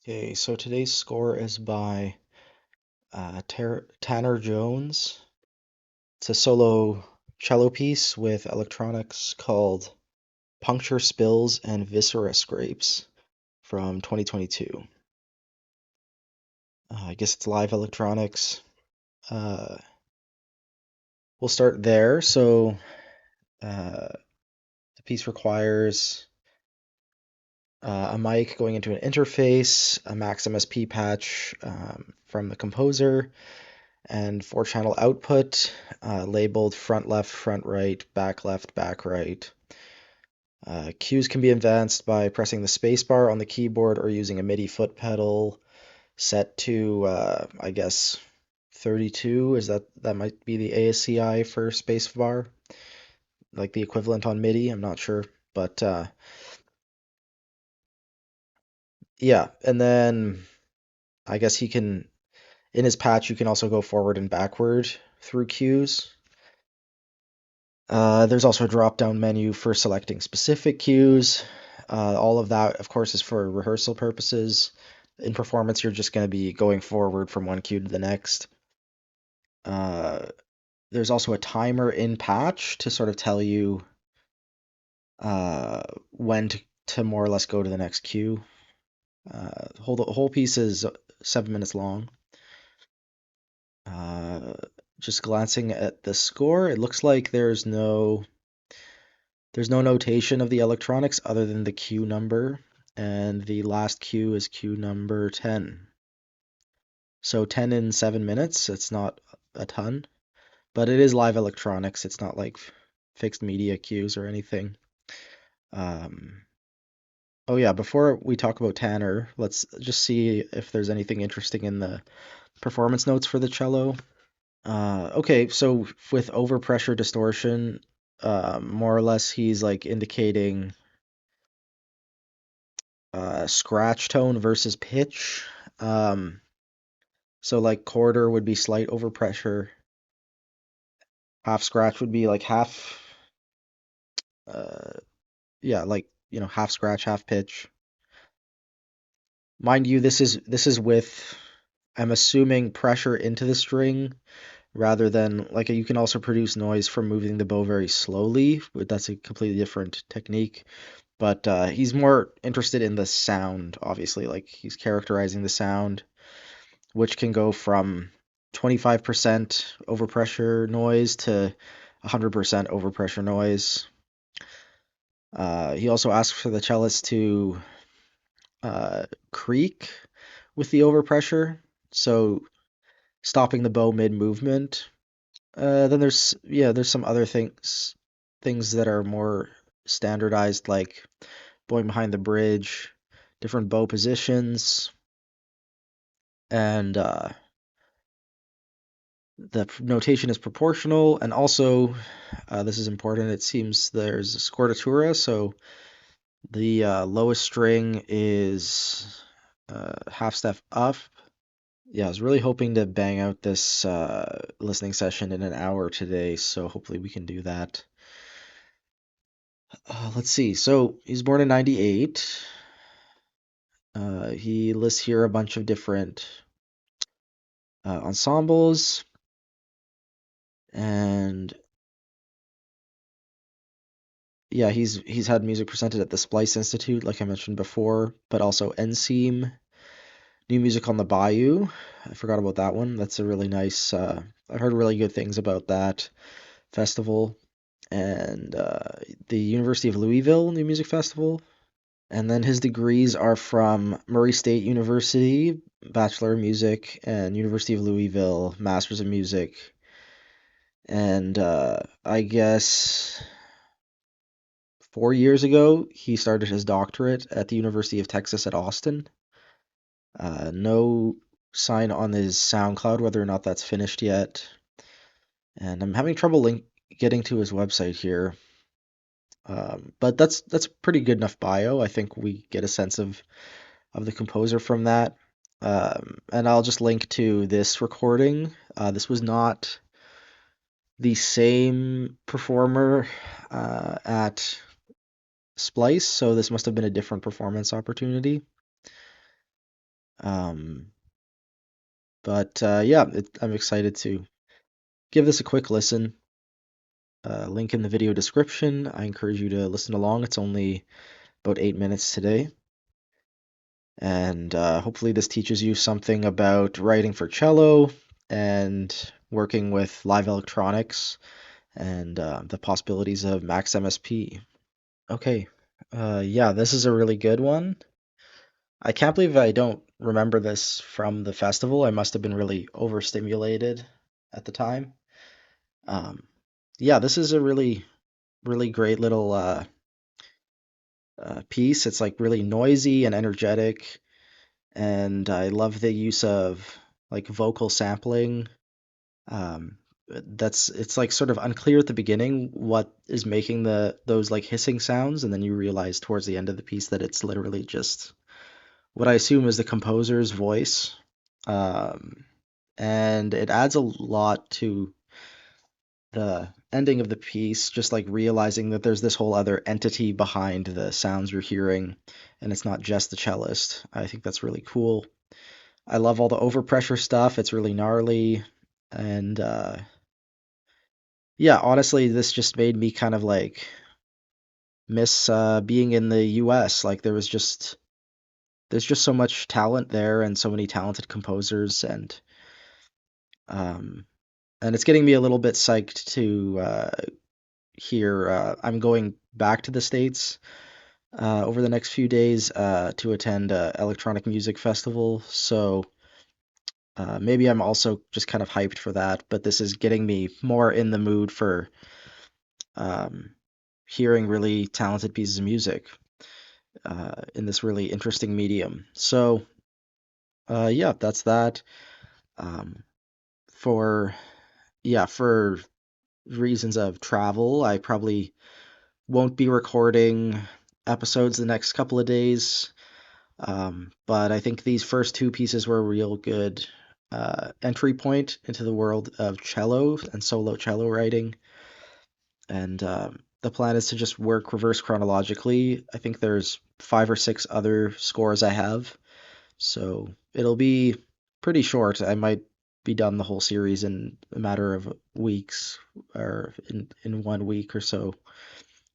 Okay, so today's score is by Tanner Jones. It's a solo cello piece with electronics called Puncture Spills and Viscera Scrapes from 2022. I guess it's live electronics. Uh, we'll start there. So the piece requires a mic going into an interface, a Maximus P patch from the composer, and 4-channel output labeled front left, front right, back left, back right. Cues can be advanced by pressing the spacebar on the keyboard or using a MIDI foot pedal set to, I guess, 32. That might be the ASCI for spacebar, like the equivalent on MIDI. I'm not sure, but yeah. And then I guess he can in his patch you can also go forward and backward through cues. There's also a drop-down menu for selecting specific cues. All of that, of course, is for rehearsal purposes. In performance, you're just going to be going forward from one cue to the next. There's also a timer in patch to sort of tell you when to more or less go to the next cue. The whole piece is 7 minutes long. Just glancing at the score, it looks like there's no notation of the electronics other than the cue number, and the last cue is cue number 10. So 10 in 7 minutes, it's not a ton, but it is live electronics. It's not like fixed media cues or anything. Um, oh yeah, before we talk about Tanner, let's just see if there's anything interesting in the performance notes for the cello. Okay, so with overpressure distortion, more or less he's like indicating scratch tone versus pitch. Um, so like quarter would be slight overpressure. Half scratch would be like half, uh, yeah, like half scratch, half pitch. Mind you, this is with, I'm assuming, pressure into the string rather than like you can also produce noise from moving the bow very slowly, but that's a completely different technique. But he's more interested in the sound, obviously, like he's characterizing the sound, which can go from 25% overpressure noise to 100% overpressure noise. He also asks for the cellist to creak with the overpressure, so stopping the bow mid-movement. Then there's some other things that are more standardized, like bowing behind the bridge, different bow positions, and the notation is proportional, and also this is important. It seems there's a scordatura, so the lowest string is half step up. Yeah, I was really hoping to bang out this listening session in an hour today, so hopefully we can do that. Let's see. So he's born in '98. He lists here a bunch of different ensembles, and yeah, he's had music presented at the Splice Institute, like I mentioned before, but also NSEAM, New Music on the Bayou. I forgot about that one. That's a really nice. I've heard really good things about that festival, and the University of Louisville New Music Festival. And then his degrees are from Murray State University, Bachelor of Music, and University of Louisville, Masters of Music. And I guess 4 years ago, he started his doctorate at the University of Texas at Austin. No sign on his SoundCloud whether or not that's finished yet. And I'm having trouble getting to his website here. But that's a pretty good enough bio. I think we get a sense of the composer from that. And I'll just link to this recording. This was not the same performer at Splice, so this must have been a different performance opportunity. Um, but yeah, I'm excited to give this a quick listen. Link in the video description. I encourage you to listen along. It's only about 8 minutes today. And hopefully, this teaches you something about writing for cello and working with live electronics and the possibilities of Max MSP. Okay, yeah, this is a really good one. I can't believe I don't remember this from the festival. I must have been really overstimulated at the time. Um, yeah, this is a really great little piece. It's like really noisy and energetic, and I love the use of like vocal sampling. It's like sort of unclear at the beginning what is making those like hissing sounds, and then you realize towards the end of the piece that it's literally just what I assume is the composer's voice. Um, and it adds a lot to the ending of the piece, just like realizing that there's this whole other entity behind the sounds you're hearing, and it's not just the cellist. I think that's really cool. I love all the overpressure stuff. It's really gnarly. And yeah, honestly, this just made me kind of like miss being in the US. Like there's just so much talent there and so many talented composers um and it's getting me a little bit psyched to hear I'm going back to the States over the next few days to attend a electronic music festival. So maybe I'm also just kind of hyped for that, but this is getting me more in the mood for um, hearing really talented pieces of music in this really interesting medium. So yeah, that's that. Um, for for reasons of travel, I probably won't be recording episodes the next couple of days. But I think these first two pieces were a real good entry point into the world of cello and solo cello writing. And the plan is to just work reverse chronologically. I think there's 5 or 6 other scores I have, so it'll be pretty short. I might be done the whole series in a matter of weeks or in 1 week or so.